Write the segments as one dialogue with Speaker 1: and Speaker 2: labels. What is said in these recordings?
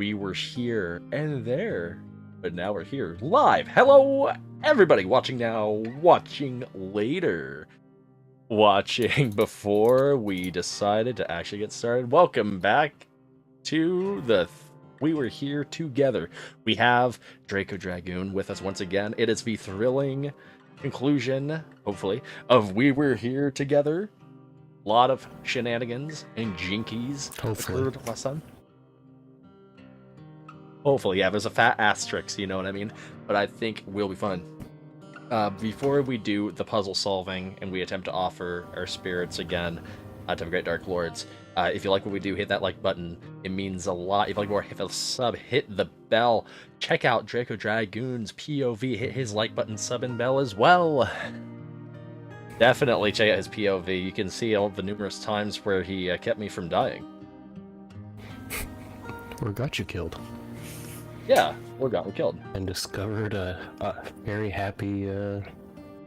Speaker 1: we were here and there, but now we're here live. Hello, everybody watching now, watching later, watching before we decided to actually get started. Welcome back to the We Were Here Together. We have Draco Dragoon with us once again. It is the thrilling conclusion, hopefully, of We Were Here Together. A lot of shenanigans and jinkies occurred last time. Hopefully, yeah, there's a fat asterisk, you know what I mean? But I think we'll be fun. Before we do the puzzle solving and we attempt to offer our spirits again to the Great Dark Lords, if you like what we do, hit that like button. It means a lot. If you like more, hit the sub, hit the bell. Check out Draco Dragoon's POV. Hit his like button, sub, and bell as well. Definitely check out his POV. You can see all the numerous times where he kept me from dying.
Speaker 2: Or got you killed.
Speaker 1: Yeah, or got me killed.
Speaker 2: And discovered a very happy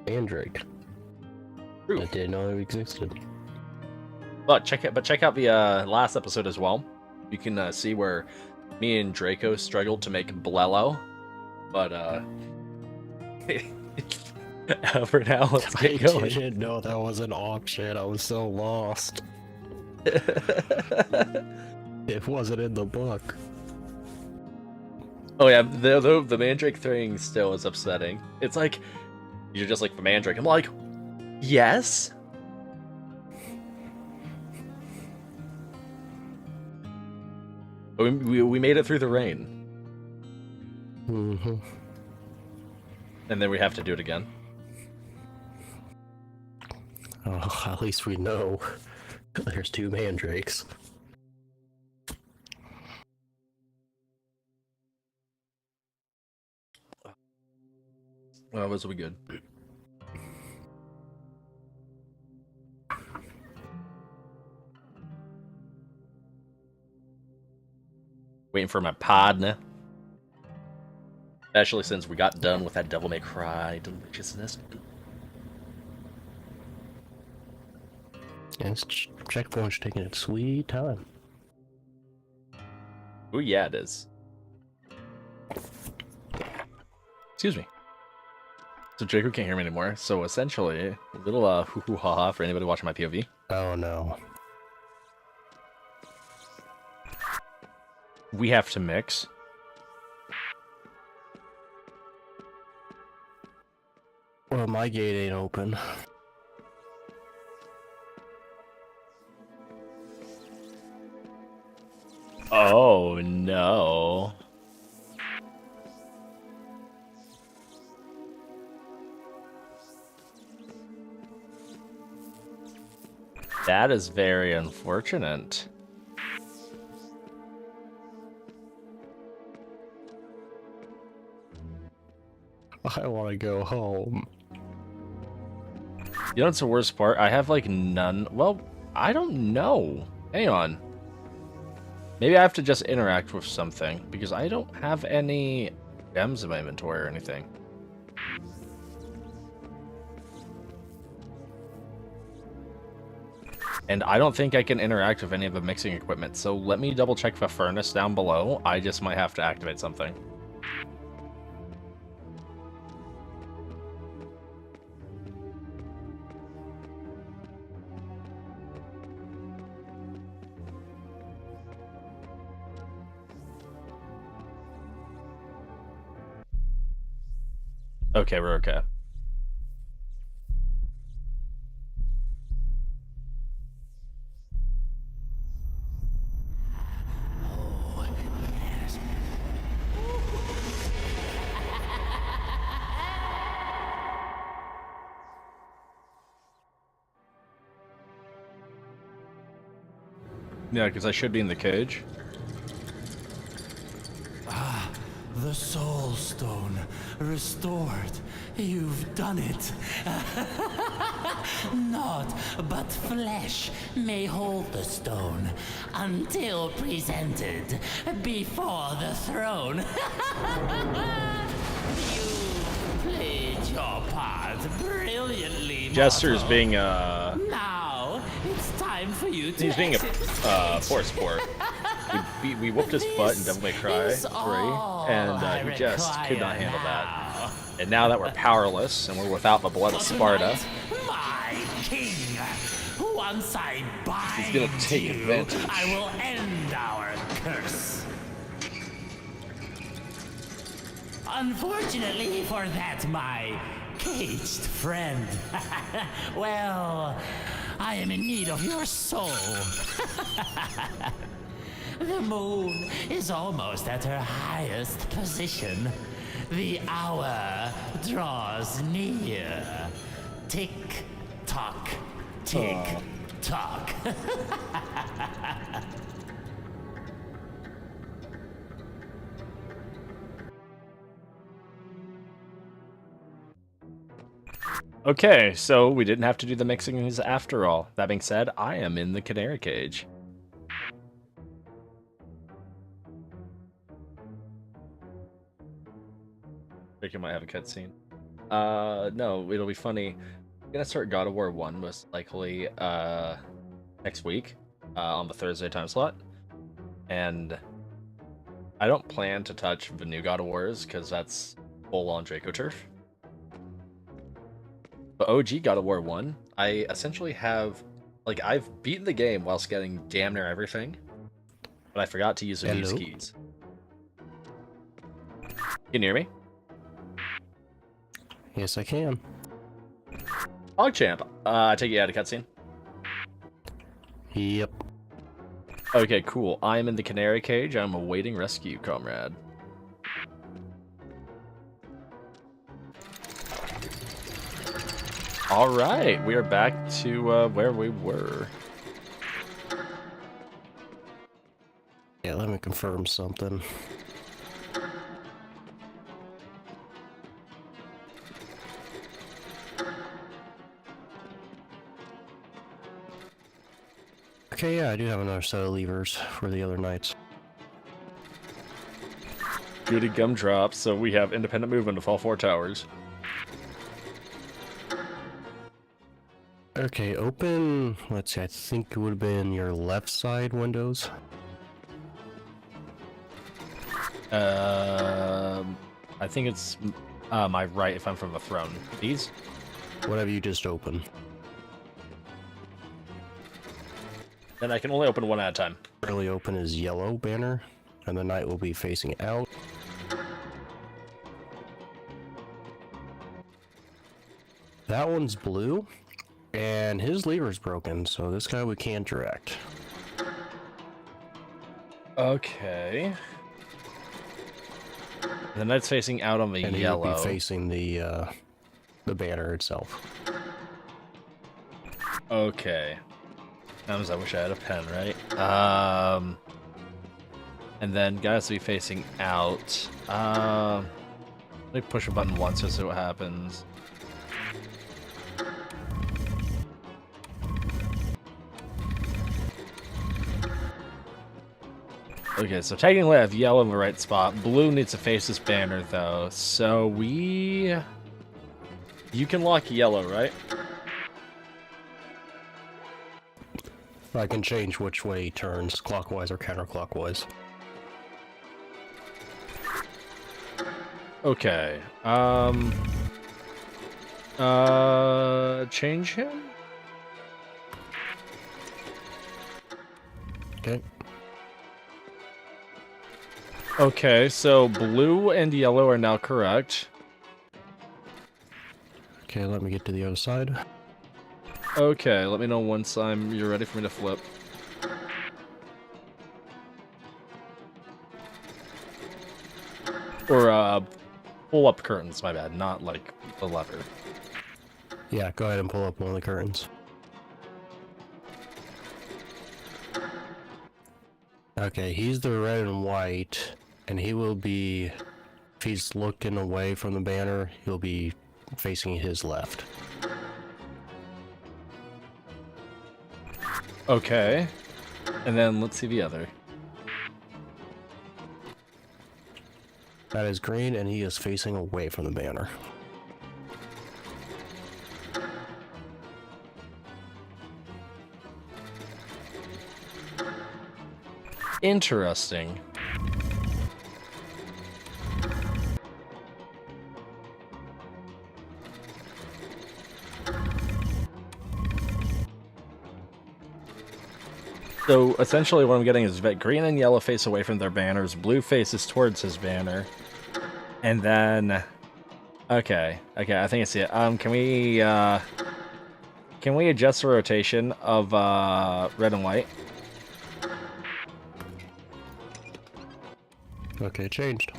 Speaker 2: mandrake.
Speaker 1: True.
Speaker 2: I didn't know it existed.
Speaker 1: But check out the last episode as well. You can see where me and Draco struggled to make Blello. But for now, let's get going.
Speaker 2: I didn't know that was an option. I was so lost. It wasn't in the book.
Speaker 1: Oh yeah, the mandrake thing still is upsetting. It's like, you're just like the mandrake. I'm like, yes? We made it through the rain.
Speaker 2: Mm-hmm.
Speaker 1: And then we have to do it again.
Speaker 2: Oh, at least we know there's two mandrakes.
Speaker 1: Well, this will be good. Waiting for my partner. Especially since we got done with that Devil May Cry deliciousness.
Speaker 2: And this checkpoint's taking its sweet time.
Speaker 1: Oh yeah, it is. Excuse me. So Draco can't hear me anymore, so essentially, a little hoo-hoo-ha-ha for anybody watching my POV.
Speaker 2: Oh no.
Speaker 1: We have to mix.
Speaker 2: Well, my gate ain't open.
Speaker 1: Oh no. That is very unfortunate.
Speaker 2: I want to go home.
Speaker 1: You know what's the worst part? I have like none. Well, I don't know. Hang on. Maybe I have to just interact with something because I don't have any gems in my inventory or anything. And I don't think I can interact with any of the mixing equipment, so let me double check the furnace down below. I just might have to activate something. Okay, we're okay. Yeah, because I should be in the cage.
Speaker 3: Ah, the Soul Stone restored. You've done it. Naught but flesh may hold the stone until presented before the throne. You played your part brilliantly.
Speaker 1: Jester's
Speaker 3: mortal.
Speaker 1: being
Speaker 3: Now it's time for you to
Speaker 1: he's being a
Speaker 3: exit the stage.
Speaker 1: force sport. we whooped his butt in Devil May Cry 3, and he just could not handle that. And now that we're powerless and we're without the blood of Sparta,
Speaker 3: my king. Once I bind
Speaker 1: he's gonna take advantage.
Speaker 3: I will end our curse. Unfortunately for that, my caged friend. Well, I am in need of your soul. The moon is almost at her highest position. The hour draws near. Tick tock, tick tock.
Speaker 1: Okay, so we didn't have to do the mixings after all. That being said, I am in the canary cage. I think you might have a cutscene. No, it'll be funny. I'm gonna start God of War 1 most likely next week on the Thursday time slot. And I don't plan to touch the new God of Wars because that's full on Draco turf. But OG God of War 1, I essentially have, like, I've beaten the game whilst getting damn near everything, but I forgot to use the thieves' keys. Can you hear me?
Speaker 2: Yes, I can.
Speaker 1: PogChamp, I take you out of cutscene.
Speaker 2: Yep.
Speaker 1: Okay, cool. I'm in the canary cage. I'm awaiting rescue, comrade. All right, we are back to where we were.
Speaker 2: Yeah, let me confirm something. Okay, yeah, I do have another set of levers for the other knights.
Speaker 1: Goody gumdrops, so we have independent movement of all 4 towers.
Speaker 2: Okay, open, let's see, I think it would have been your left side windows.
Speaker 1: I think it's my right if I'm from the throne. These?
Speaker 2: Whatever you just opened.
Speaker 1: Then I can only open one at a time.
Speaker 2: Really open is yellow banner, and the knight will be facing out. That one's blue, and his lever's broken, so this guy we can't direct.
Speaker 1: Okay. The knight's facing out on the
Speaker 2: And
Speaker 1: yellow.
Speaker 2: he'll be facing the banner itself.
Speaker 1: Okay. I wish I had a pen, right? And then guys will be facing out. Let me push a button once to see what happens. Okay, so technically I have yellow in the right spot. Blue needs to face this banner, though. So you can lock yellow, right?
Speaker 2: I can change which way he turns, clockwise or counterclockwise.
Speaker 1: Okay. Change him?
Speaker 2: Okay.
Speaker 1: Okay, so blue and yellow are now correct.
Speaker 2: Okay, let me get to the other side.
Speaker 1: Okay, let me know once you're ready for me to flip. Or, pull up curtains, my bad, not like the lever.
Speaker 2: Yeah, go ahead and pull up one of the curtains. Okay, he's the red and white, and he will be, if he's looking away from the banner, he'll be facing his left.
Speaker 1: Okay. And then let's see the other.
Speaker 2: That is green, and he is facing away from the banner.
Speaker 1: Interesting. So essentially what I'm getting is that green and yellow face away from their banners, blue faces towards his banner, and then... Okay, I think I see it. Can we adjust the rotation of red and white?
Speaker 2: Okay, changed.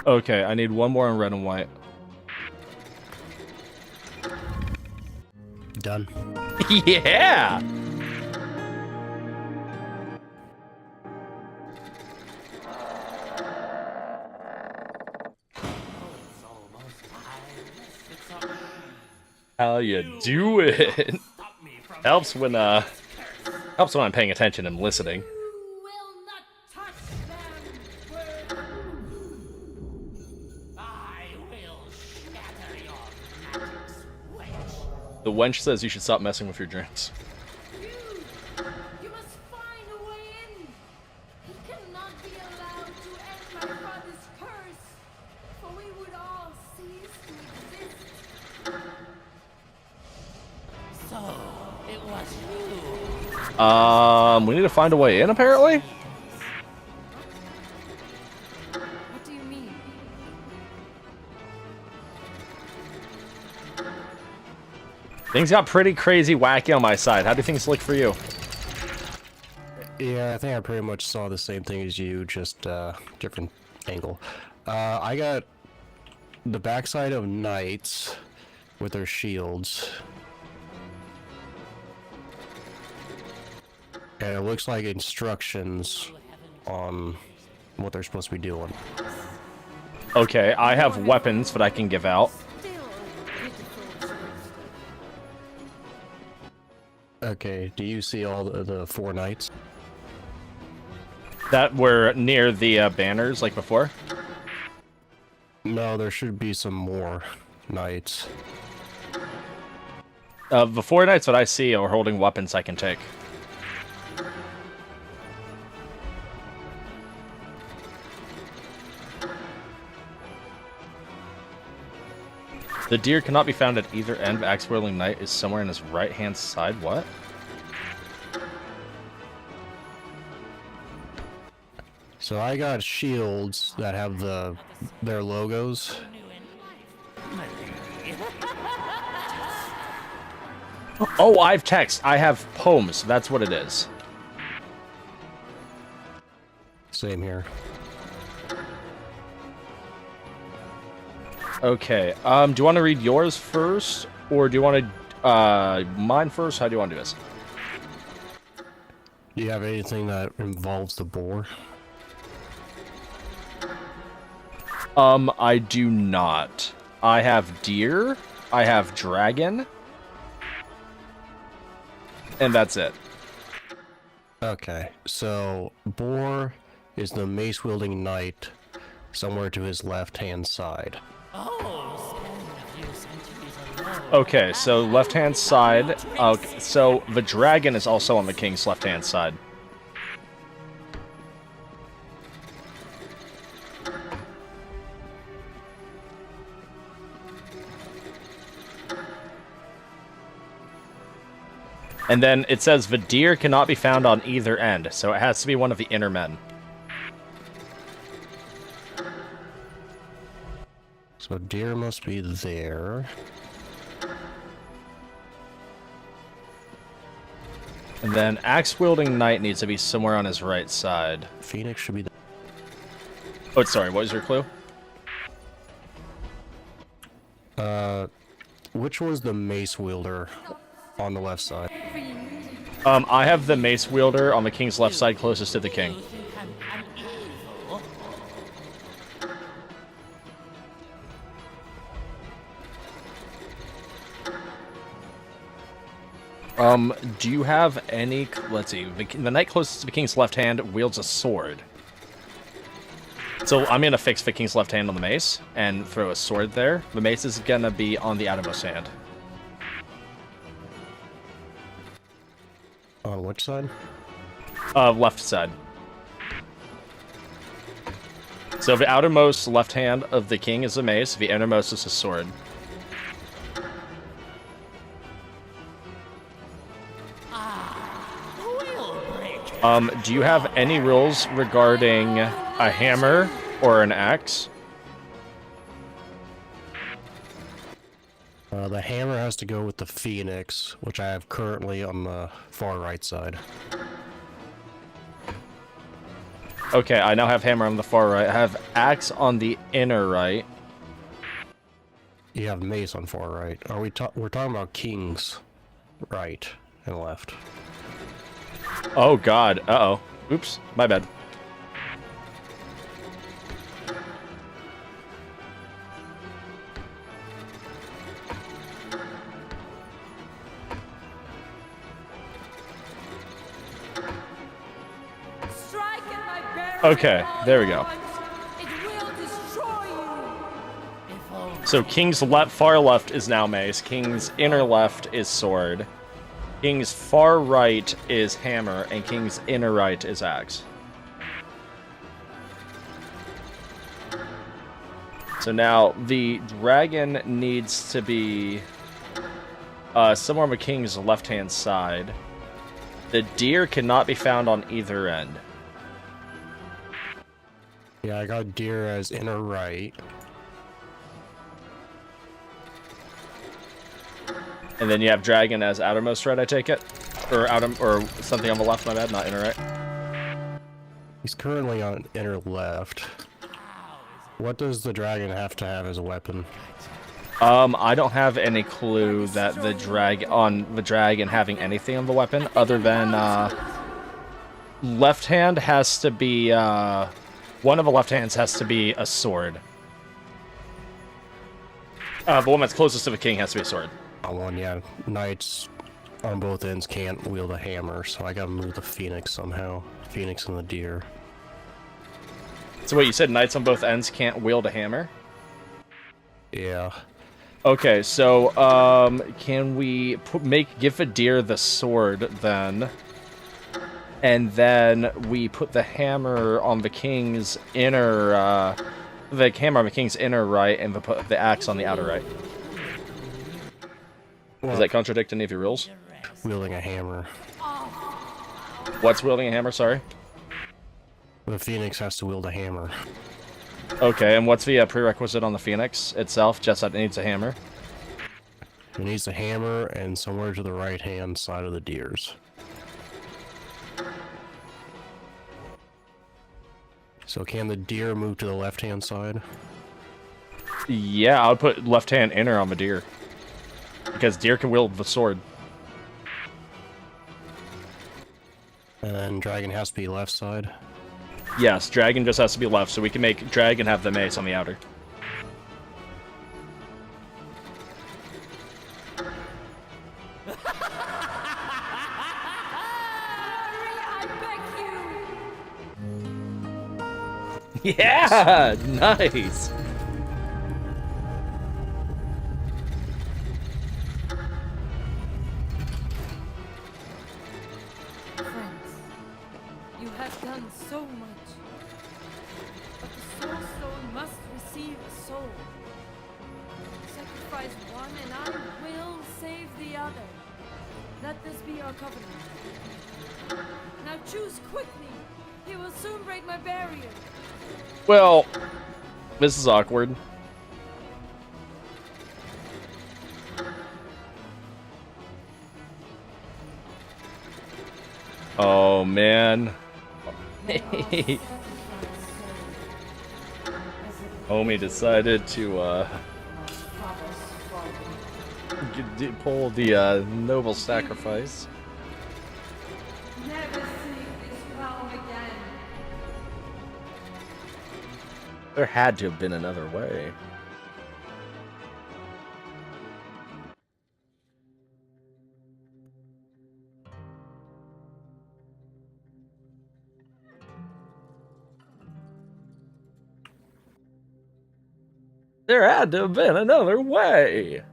Speaker 1: Okay, I need one more in red and white.
Speaker 2: Done.
Speaker 1: Yeah! How you doing? Helps when I'm paying attention and listening.
Speaker 4: You will not touch them.
Speaker 3: I will shatter your magic switch.
Speaker 1: The wench says you should stop messing with your drinks.
Speaker 4: You must find a way in. He cannot be allowed to end my father's curse, for we would all cease to exist.
Speaker 3: So, it was you.
Speaker 1: We need to find a way in, apparently?
Speaker 4: What do you mean?
Speaker 1: Things got pretty crazy wacky on my side. How do things look for you?
Speaker 2: Yeah, I think I pretty much saw the same thing as you, just different angle. I got the backside of knights with their shields. And it looks like instructions on what they're supposed to be doing.
Speaker 1: Okay, I have weapons that I can give out.
Speaker 4: Still a beautiful choice.
Speaker 2: Okay, do you see all the four knights?
Speaker 1: That were near the banners, like before.
Speaker 2: No, there should be some more knights.
Speaker 1: The four knights that I see are holding weapons I can take. The deer cannot be found at either end. The axe-wielding knight is somewhere in his right-hand side. What?
Speaker 2: So I got shields that have their logos.
Speaker 1: Oh, I have text. I have poems. That's what it is.
Speaker 2: Same here.
Speaker 1: Okay. Do you want to read yours first, or do you want to mine first? How do you want to do this?
Speaker 2: Do you have anything that involves the boar?
Speaker 1: I do not. I have deer. I have dragon. And that's it.
Speaker 2: Okay, so boar is the mace-wielding knight somewhere to his left-hand side.
Speaker 3: Oh, spend a few centuries alone.
Speaker 1: Okay, so left-hand side. Okay, so the dragon is also on the king's left-hand side. And then it says the deer cannot be found on either end, so it has to be one of the inner men.
Speaker 2: So deer must be there.
Speaker 1: And then axe-wielding knight needs to be somewhere on his right side.
Speaker 2: Phoenix should be there.
Speaker 1: Oh, sorry, what was your clue?
Speaker 2: Which one's the mace wielder on the left side?
Speaker 1: I have the mace wielder on the king's left side closest to the king.
Speaker 3: You think I'm evil?
Speaker 1: Do you have any... Let's see. The knight closest to the king's left hand wields a sword. So I'm gonna fix the king's left hand on the mace and throw a sword there. The mace is gonna be on the outermost hand.
Speaker 2: On which side?
Speaker 1: Left side. So the outermost left hand of the king is a mace, the innermost is a sword. Do you have any rules regarding a hammer or an axe?
Speaker 2: The hammer has to go with the phoenix, which I have currently on the far right side.
Speaker 1: Okay, I now have hammer on the far right. I have axe on the inner right.
Speaker 2: You have mace on far right. Are we're talking about kings, right and left.
Speaker 1: Oh god, uh-oh. Oops, my bad.
Speaker 4: Strike at my barrier
Speaker 1: Okay,
Speaker 4: all
Speaker 1: there we
Speaker 4: at
Speaker 1: go.
Speaker 4: once. It will destroy you.
Speaker 3: If only
Speaker 1: So king's far left is now mace, king's inner left is sword, king's far right is hammer, and king's inner right is axe. So now the dragon needs to be somewhere on the king's left-hand side. The deer cannot be found on either end.
Speaker 2: Yeah, I got deer as inner right.
Speaker 1: And then you have dragon as outermost right, I take it? Or or something on the left, my bad, not inner right.
Speaker 2: He's currently on inner left. What does the dragon have to have as a weapon?
Speaker 1: I don't have any clue that the dragon having anything on the weapon other than left hand has to be one of the left hands has to be a sword. The one that's closest to the king has to be a sword.
Speaker 2: One, yeah. Knights on both ends can't wield a hammer, so I gotta move the phoenix somehow. Phoenix and the deer.
Speaker 1: So wait, you said knights on both ends can't wield a hammer?
Speaker 2: Yeah.
Speaker 1: Okay, so can we give a deer the sword then, and then we put the hammer on the king's inner, right, and put the axe on the outer right.
Speaker 2: Well,
Speaker 1: Does that contradict any of your rules?
Speaker 2: wielding a hammer.
Speaker 1: What's wielding a hammer? Sorry.
Speaker 2: The phoenix has to wield a hammer.
Speaker 1: Okay, and what's the prerequisite on the phoenix itself? Just that it needs a hammer.
Speaker 2: It needs a hammer and somewhere to the right hand side of the deers. So can the deer move to the left hand side?
Speaker 1: Yeah, I would put left hand inner on the deer. Because deer can wield the sword.
Speaker 2: And then dragon has to be left side.
Speaker 1: Yes, dragon just has to be left, so we can make dragon have the mace on the outer. Yeah, nice.
Speaker 4: Friends, you have done so much. But the soul stone must receive a soul. Sacrifice one and I will save the other. Let this be our covenant. Now choose quickly. He will soon break my barrier.
Speaker 1: Well, this is awkward. Oh, man. Homie decided to, pull the, noble sacrifice.
Speaker 4: Never seek this realm again.
Speaker 1: There had to have been another way. There had to have been another way.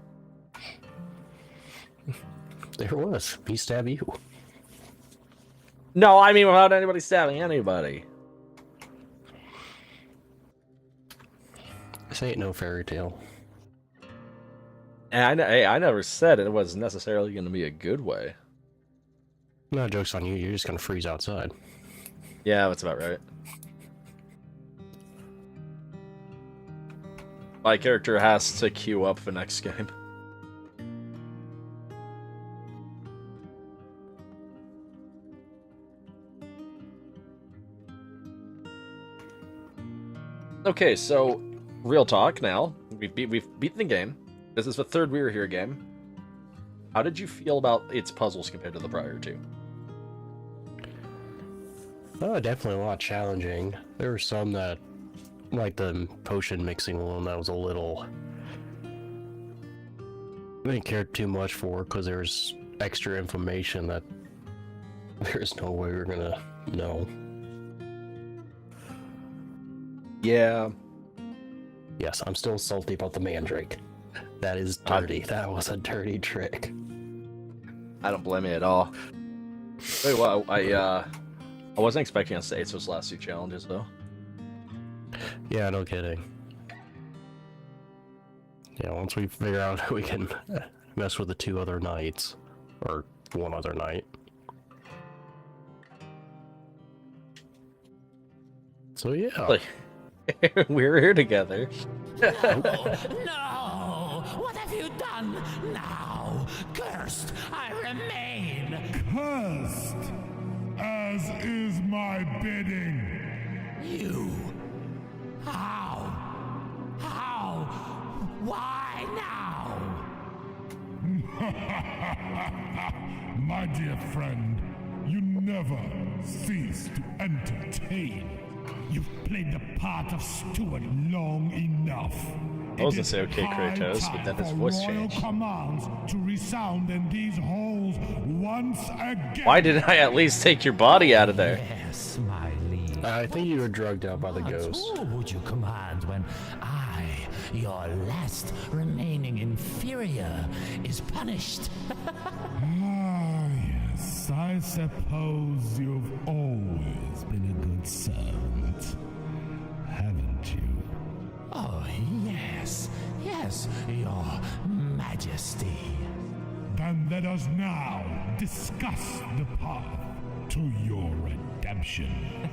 Speaker 2: There was. He stabbed you.
Speaker 1: No, I mean without anybody stabbing anybody.
Speaker 2: This ain't no fairy tale.
Speaker 1: And I never said it was necessarily going to be a good way.
Speaker 2: No, joke's on you. You're just gonna freeze outside.
Speaker 1: Yeah, that's about right. My character has to queue up the next game. Okay, so real talk now. We've beaten the game. This is the third We're Here game. How did you feel about its puzzles compared to the prior two?
Speaker 2: Oh, definitely a lot challenging. There were some that, like the potion mixing one, that was a little... I didn't care too much for because there's extra information that there's no way we're gonna know.
Speaker 1: Yeah.
Speaker 2: Yes, I'm still salty about the mandrake. That is dirty. That was a dirty trick.
Speaker 1: I don't blame you at all. Wait, well, I wasn't expecting us to ace those last two challenges, though.
Speaker 2: Yeah, no kidding. Yeah, once we figure out how we can mess with the two other nights, or one other night. So yeah.
Speaker 1: Like, we're here together.
Speaker 3: No! What have you done now? Cursed I remain!
Speaker 5: Cursed, as is my bidding.
Speaker 3: You? How? How? Why now?
Speaker 5: My dear friend, you never cease to entertain. You've played the part of steward long enough.
Speaker 1: I was gonna say okay, Kratos, but then his voice changed.
Speaker 5: Commands to resound in these halls once again.
Speaker 1: Why didn't I at least take your body out of there?
Speaker 3: Yes, my liege.
Speaker 2: I think you were drugged out by the ghost.
Speaker 3: Who would you command when I, your last remaining inferior, is punished?
Speaker 5: Ah, yes, I suppose you've always been a good servant, haven't you?
Speaker 3: Oh, yes, yes, your majesty.
Speaker 5: Then let us now discuss the path to your redemption.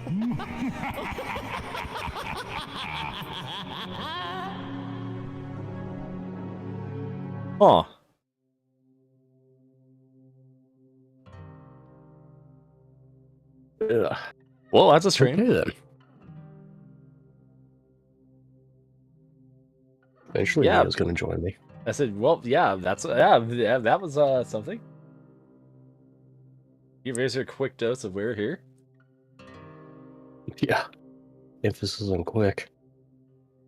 Speaker 1: Huh. Ugh. Well, that's a stream.
Speaker 2: Okay then. Eventually,
Speaker 1: Yeah.
Speaker 2: he was going to join me.
Speaker 1: I said, well, yeah, that was something. You raise a quick dose of we're here.
Speaker 2: Yeah. Emphasis on quick.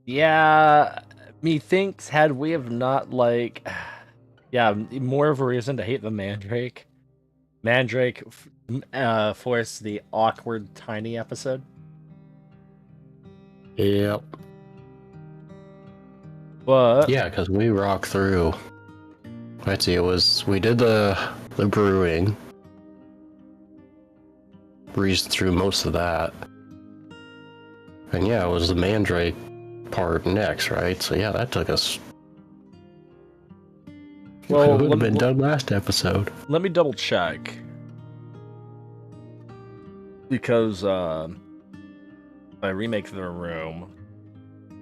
Speaker 1: Yeah, methinks had we have not like, yeah, more of a reason to hate the Mandrake. Mandrake forced the awkward tiny episode.
Speaker 2: Yep.
Speaker 1: But
Speaker 2: Yeah, because we rocked through. Let's see, we did the brewing. Breezed through most of that. And yeah, it was the Mandrake part next, right? So yeah, that took us...
Speaker 1: Well,
Speaker 2: it would have been done last episode.
Speaker 1: let me double check. Because I remake the room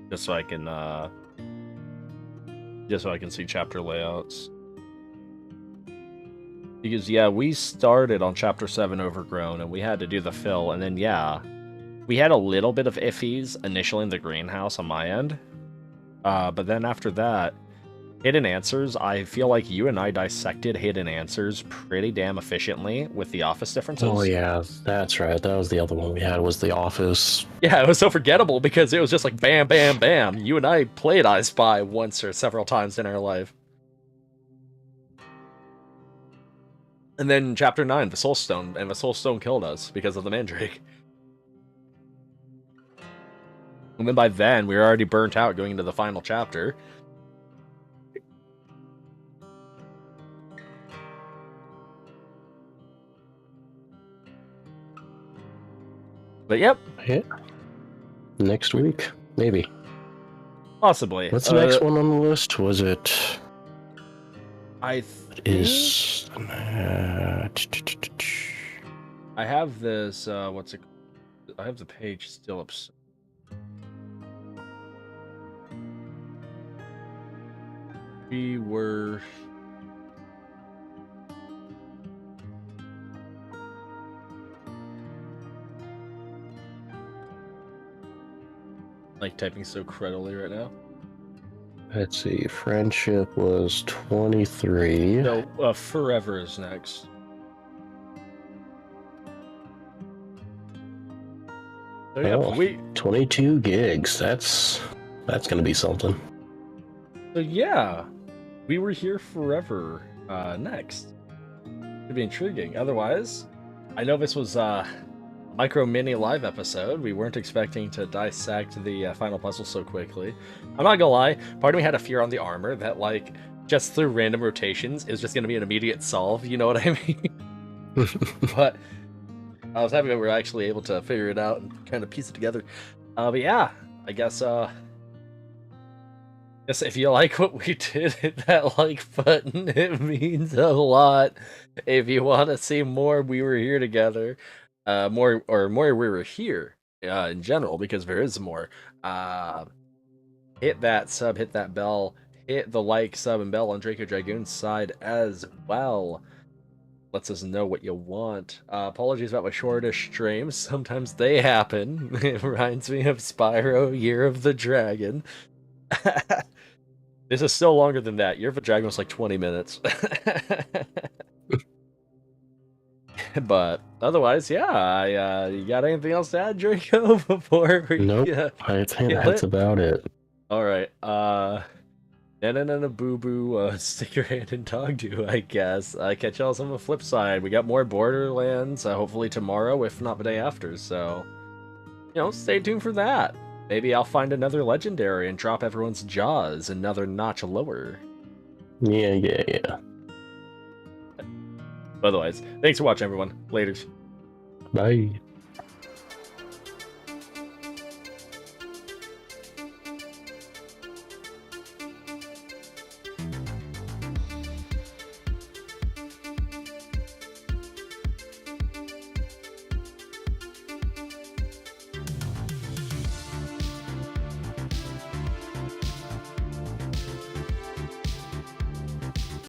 Speaker 1: just so I can see chapter layouts. Because yeah, we started on chapter 7 Overgrown and we had to do the fill, and then yeah, we had a little bit of iffies initially in the greenhouse on my end. But then after that, Hidden Answers, I feel like you and I dissected Hidden Answers pretty damn efficiently with the office differences.
Speaker 2: Oh yeah, that's right. That was the other one we had, was The Office.
Speaker 1: Yeah, it was so forgettable because it was just like bam, bam, bam. You and I played I Spy once or several times in our life. And then chapter 9, the Soul Stone, and the Soul Stone killed us because of the Mandrake. And then by then, we were already burnt out going into the final chapter. But yep.
Speaker 2: Yeah. Next week, maybe.
Speaker 1: Possibly.
Speaker 2: What's the next one on the list? Was it?
Speaker 1: I think...
Speaker 2: Is.
Speaker 1: I have this, what's it called? I have the page still up. We were... like typing so credibly right now.
Speaker 2: Let's see. Friendship was 23.
Speaker 1: No, Forever is next. So yeah,
Speaker 2: Oh, 22 gigs. That's gonna be something.
Speaker 1: So yeah, we were here forever. Next, should be intriguing. Otherwise, I know this was a micro mini live episode. We weren't expecting to dissect the final puzzle so quickly. I'm not gonna lie, part of me had a fear on the armor that like just through random rotations is just gonna be an immediate solve. You know what I mean? But I was happy that we were actually able to figure it out and kind of piece it together. But yeah, I guess if you like what we did, hit that like button. It means a lot. If you want to see more, we were here together. More we were here in general, because there is more. Hit that sub, hit that bell, hit the like, sub, and bell on Draco Dragoon's side as well. Lets us know what you want. Apologies about my shortish streams. Sometimes they happen. It reminds me of Spyro, Year of the Dragon. This is still longer than that. Year of the Dragon was like 20 minutes. But otherwise, yeah. You got anything else to add, Draco? Before we
Speaker 2: Nope. I think that's about it.
Speaker 1: All right. Boo boo. Stick your hand in Dogdo, I guess. Catch y'all on the flip side. We got more Borderlands. Hopefully tomorrow, if not the day after. So, stay tuned for that. Maybe I'll find another legendary and drop everyone's jaws another notch lower.
Speaker 2: Yeah.
Speaker 1: Otherwise, thanks for watching, everyone. Laters.
Speaker 2: Bye.